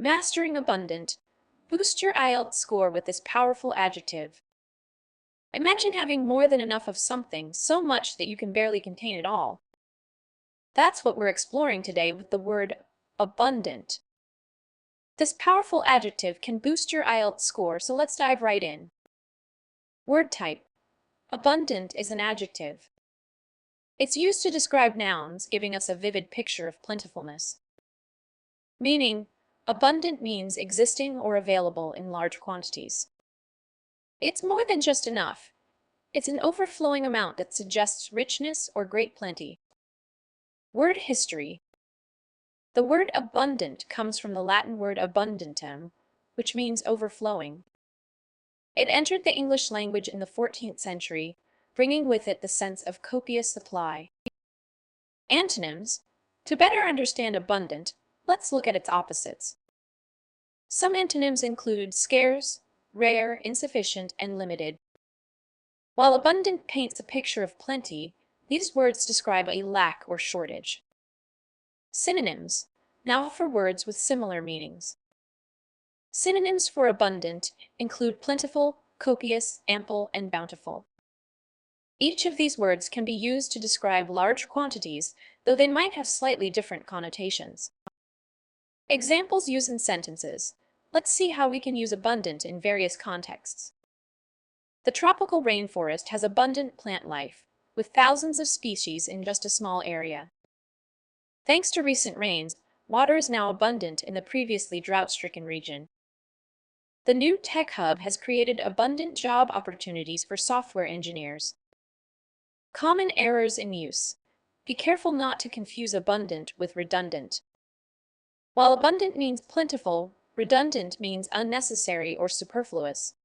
Mastering abundant. Boost your IELTS score with this powerful adjective. Imagine having more than enough of something, so much that you can barely contain it all. That's what we're exploring today with the word abundant. This powerful adjective can boost your IELTS score, so let's dive right in. Word type. Abundant is an adjective. It's used to describe nouns, giving us a vivid picture of plentifulness. Meaning, abundant means existing or available in large quantities. It's more than just enough. It's an overflowing amount that suggests richness or great plenty. Word history. The word abundant comes from the Latin word abundantum, which means overflowing. It entered the English language in the 14th century, bringing with it the sense of copious supply. Antonyms. To better understand abundant, let's look at its opposites. Some antonyms include scarce, rare, insufficient, and limited. While abundant paints a picture of plenty, these words describe a lack or shortage. Synonyms. Now for words with similar meanings. Synonyms for abundant include plentiful, copious, ample, and bountiful. Each of these words can be used to describe large quantities, though they might have slightly different connotations. Examples used in sentences. Let's see how we can use abundant in various contexts. The tropical rainforest has abundant plant life, with thousands of species in just a small area. Thanks to recent rains, water is now abundant in the previously drought-stricken region. The new tech hub has created abundant job opportunities for software engineers. Common errors in use. Be careful not to confuse abundant with redundant. While abundant means plentiful, redundant means unnecessary or superfluous.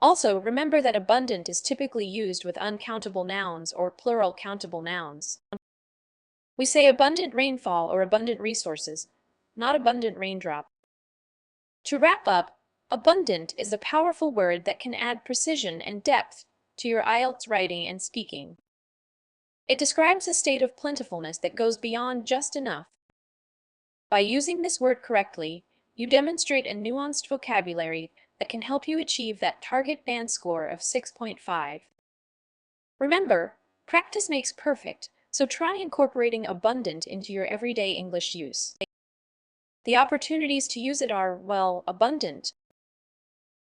Also, remember that abundant is typically used with uncountable nouns or plural countable nouns. We say abundant rainfall or abundant resources, not abundant raindrop. To wrap up, abundant is a powerful word that can add precision and depth to your IELTS writing and speaking. It describes a state of plentifulness that goes beyond just enough. By using this word correctly, you demonstrate a nuanced vocabulary that can help you achieve that target band score of 6.5. Remember, practice makes perfect, so try incorporating abundant into your everyday English use. The opportunities to use it are, well, abundant.